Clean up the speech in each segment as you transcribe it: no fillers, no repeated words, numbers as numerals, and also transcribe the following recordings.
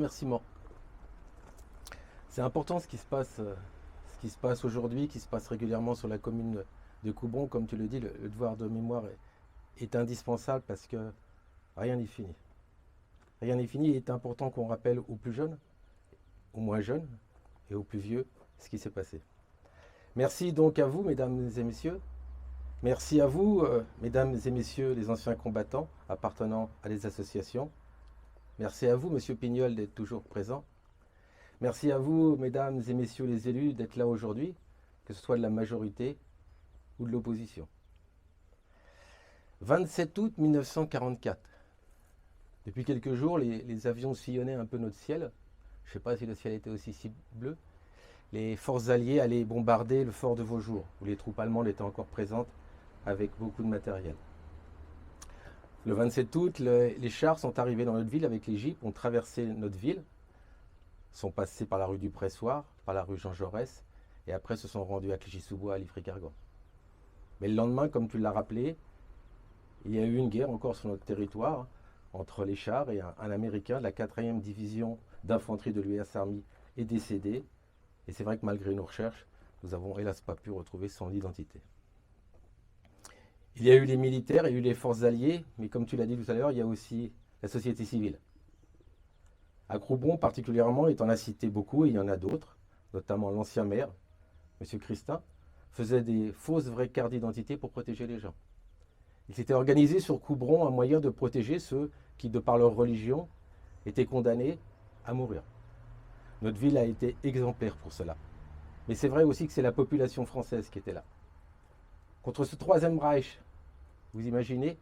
Remerciements. C'est important ce qui se passe aujourd'hui, qui se passe régulièrement sur la commune de Coubron. Comme tu le dis, le devoir de mémoire est indispensable parce que rien n'est fini. Rien n'est fini. Il est important qu'on rappelle aux plus jeunes, aux moins jeunes et aux plus vieux ce qui s'est passé. Merci donc à vous, mesdames et messieurs. Merci à vous, mesdames et messieurs, les anciens combattants appartenant à des associations. Merci à vous, monsieur Pignol, d'être toujours présent. Merci à vous, mesdames et messieurs les élus, d'être là aujourd'hui, que ce soit de la majorité ou de l'opposition. 27 août 1944. Depuis quelques jours, les avions sillonnaient un peu notre ciel. Je ne sais pas si le ciel était aussi si bleu. Les forces alliées allaient bombarder le fort de Vaujour, où les troupes allemandes étaient encore présentes avec beaucoup de matériel. Le 27 août, les chars sont arrivés dans notre ville avec les jeeps, ont traversé notre ville, sont passés par la rue du Pressoir, par la rue Jean Jaurès, et après se sont rendus à Clichy-sous-Bois, à Livry-Gargan. Mais le lendemain, comme tu l'as rappelé, il y a eu une guerre encore sur notre territoire entre les chars et un Américain de la 4e division d'infanterie de l'US Army est décédé. Et c'est vrai que malgré nos recherches, nous n'avons hélas pas pu retrouver son identité. Il y a eu les militaires, il y a eu les forces alliées, mais comme tu l'as dit tout à l'heure, il y a aussi la société civile. À Coubron particulièrement, et tu en as cité beaucoup, et il y en a d'autres, notamment l'ancien maire, M. Christin, faisait des fausses vraies cartes d'identité pour protéger les gens. Il s'était organisé sur Coubron un moyen de protéger ceux qui, de par leur religion, étaient condamnés à mourir. Notre ville a été exemplaire pour cela. Mais c'est vrai aussi que c'est la population française qui était là. Contre ce troisième Reich, vous imaginez,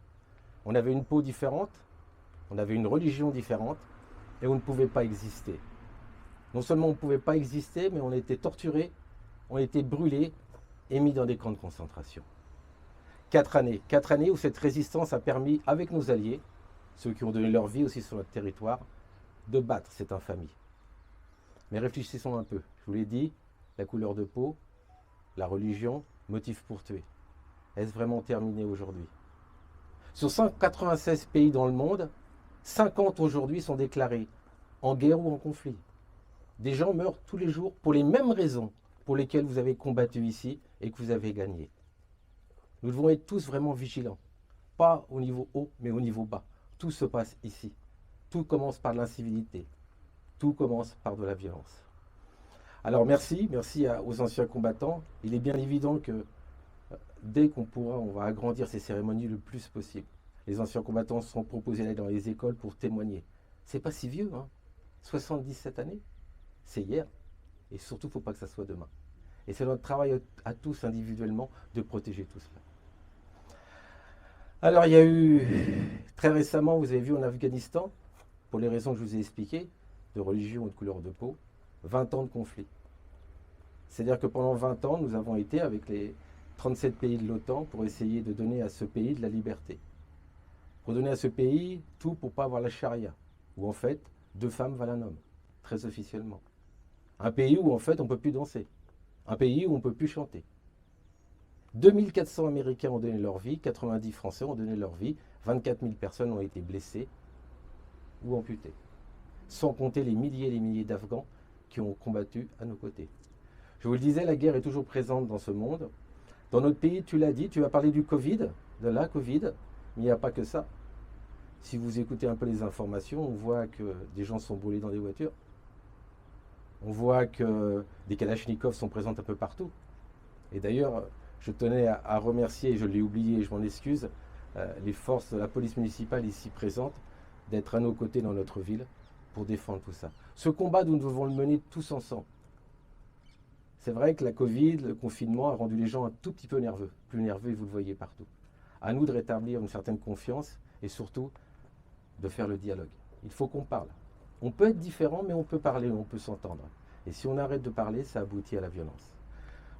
on avait une peau différente, on avait une religion différente, et on ne pouvait pas exister. Non seulement on ne pouvait pas exister, mais on était torturés, on était brûlés et mis dans des camps de concentration. 4 années où cette résistance a permis, avec nos alliés, ceux qui ont donné leur vie aussi sur notre territoire, de battre cette infamie. Mais réfléchissons un peu. Je vous l'ai dit, la couleur de peau, la religion, motif pour tuer. Est-ce vraiment terminé aujourd'hui? Sur 196 pays dans le monde, 50 aujourd'hui sont déclarés en guerre ou en conflit. Des gens meurent tous les jours pour les mêmes raisons pour lesquelles vous avez combattu ici et que vous avez gagné. Nous devons être tous vraiment vigilants. Pas au niveau haut, mais au niveau bas. Tout se passe ici. Tout commence par de l'incivilité. Tout commence par de la violence. Alors merci aux anciens combattants. Il est bien évident que dès qu'on pourra, on va agrandir ces cérémonies le plus possible. Les anciens combattants sont proposés d'aller dans les écoles pour témoigner. C'est pas si vieux, hein. 77 années, c'est hier. Et surtout, il ne faut pas que ça soit demain. Et c'est notre travail à tous individuellement de protéger tout cela. Alors il y a eu, très récemment, vous avez vu en Afghanistan, pour les raisons que je vous ai expliquées, de religion ou de couleur de peau, 20 ans de conflit. C'est-à-dire que pendant 20 ans, nous avons été avec les 37 pays de l'OTAN pour essayer de donner à ce pays de la liberté. Pour donner à ce pays tout pour ne pas avoir la charia, où en fait, 2 femmes valent un homme, très officiellement. Un pays où en fait on ne peut plus danser. Un pays où on ne peut plus chanter. 2400 Américains ont donné leur vie, 90 Français ont donné leur vie, 24 000 personnes ont été blessées ou amputées. Sans compter les milliers et les milliers d'Afghans qui ont combattu à nos côtés. Je vous le disais, la guerre est toujours présente dans ce monde. Dans notre pays, tu l'as dit, tu as parlé du Covid, de la Covid, mais il n'y a pas que ça. Si vous écoutez un peu les informations, on voit que des gens sont brûlés dans des voitures. On voit que des kalachnikovs sont présentes un peu partout. Et d'ailleurs, je tenais à remercier, et je l'ai oublié, je m'en excuse, les forces de la police municipale ici présentes, d'être à nos côtés dans notre ville pour défendre tout ça. Ce combat, nous devons le mener tous ensemble. C'est vrai que la Covid, le confinement a rendu les gens un tout petit peu nerveux, plus nerveux, et vous le voyez partout. À nous de rétablir une certaine confiance et surtout de faire le dialogue. Il faut qu'on parle. On peut être différent, mais on peut parler, on peut s'entendre. Et si on arrête de parler, ça aboutit à la violence.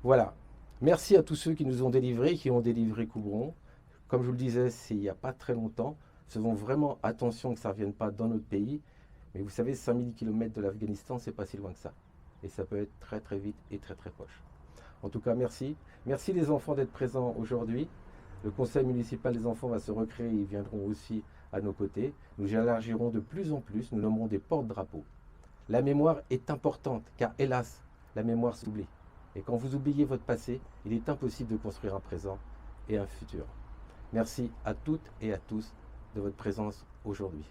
Voilà. Merci à tous ceux qui nous ont délivrés, qui ont délivré Coubron. Comme je vous le disais, c'est il n'y a pas très longtemps. Faisons vraiment attention que ça ne revienne pas dans notre pays. Mais vous savez, 5000 km de l'Afghanistan, c'est pas si loin que ça. Et ça peut être très très vite et très très proche. En tout cas, merci. Merci les enfants d'être présents aujourd'hui. Le conseil municipal des enfants va se recréer, ils viendront aussi à nos côtés. Nous élargirons de plus en plus, nous nommerons des porte-drapeaux. La mémoire est importante, car hélas, la mémoire s'oublie. Et quand vous oubliez votre passé, il est impossible de construire un présent et un futur. Merci à toutes et à tous de votre présence aujourd'hui.